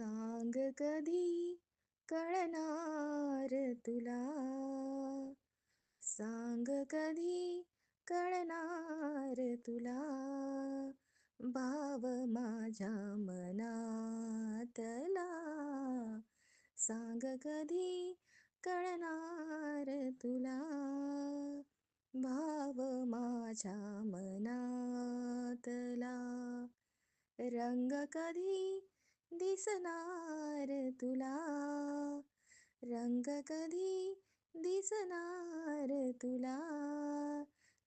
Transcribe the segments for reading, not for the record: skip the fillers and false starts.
सांग कधी कळणार तुला. सांग कधी कळणार तुला. भाव माझ्या मनातला. सांग कधी कळणार तुला. भाव माझ्या मनातला. रंग कधी दिसणार तुला. रंग कधी दिसणार तुला.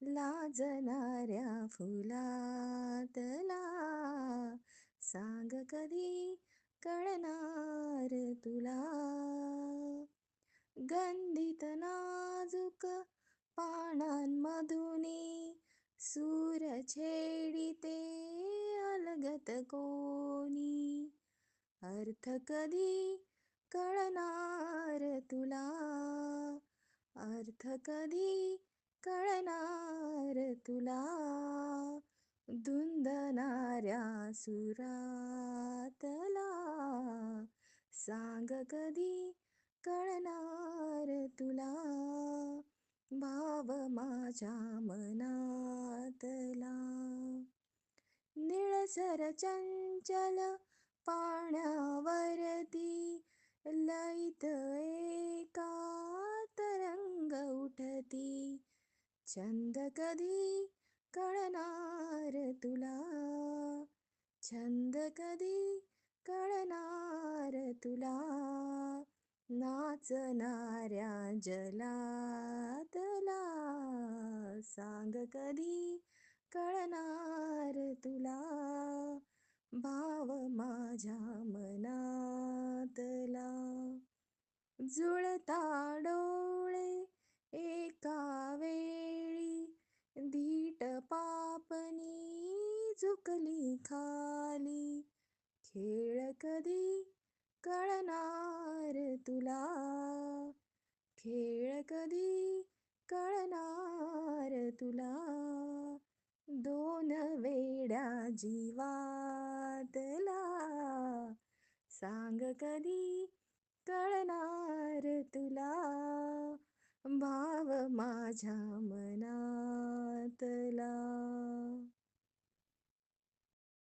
लाजणाऱ्या फुलातला. सांग कधी कळणार तुला. गंधित नाजूक पानांमधुनी सूर छेडिते अलगत कोणी. अर्थ कधी कळणार तुला. अर्थ कधी कळणार तुला. धुंदणाऱ्या सुरातला. सांग कधी कळणार तुला. भाव माझ्या मनातला. निळसर चंचल पाण्यावरती लईत एका तरंग उठती. छंद कधी कळणार तुला. छंद कधी कळणार तुला. नाचणाऱ्या जलातला. सांग कधी कळणार तुला. भाव माझ्या मनातला. जुळता डोळे एका वेळी धीट पापणी झुकली खाली. खेळ कधी कळणार तुला. खेळ कधी कळणार तुला. दोन वेड्या जीवातला. सांग कधी कळणार तुला. भाव माझ्या मनातला.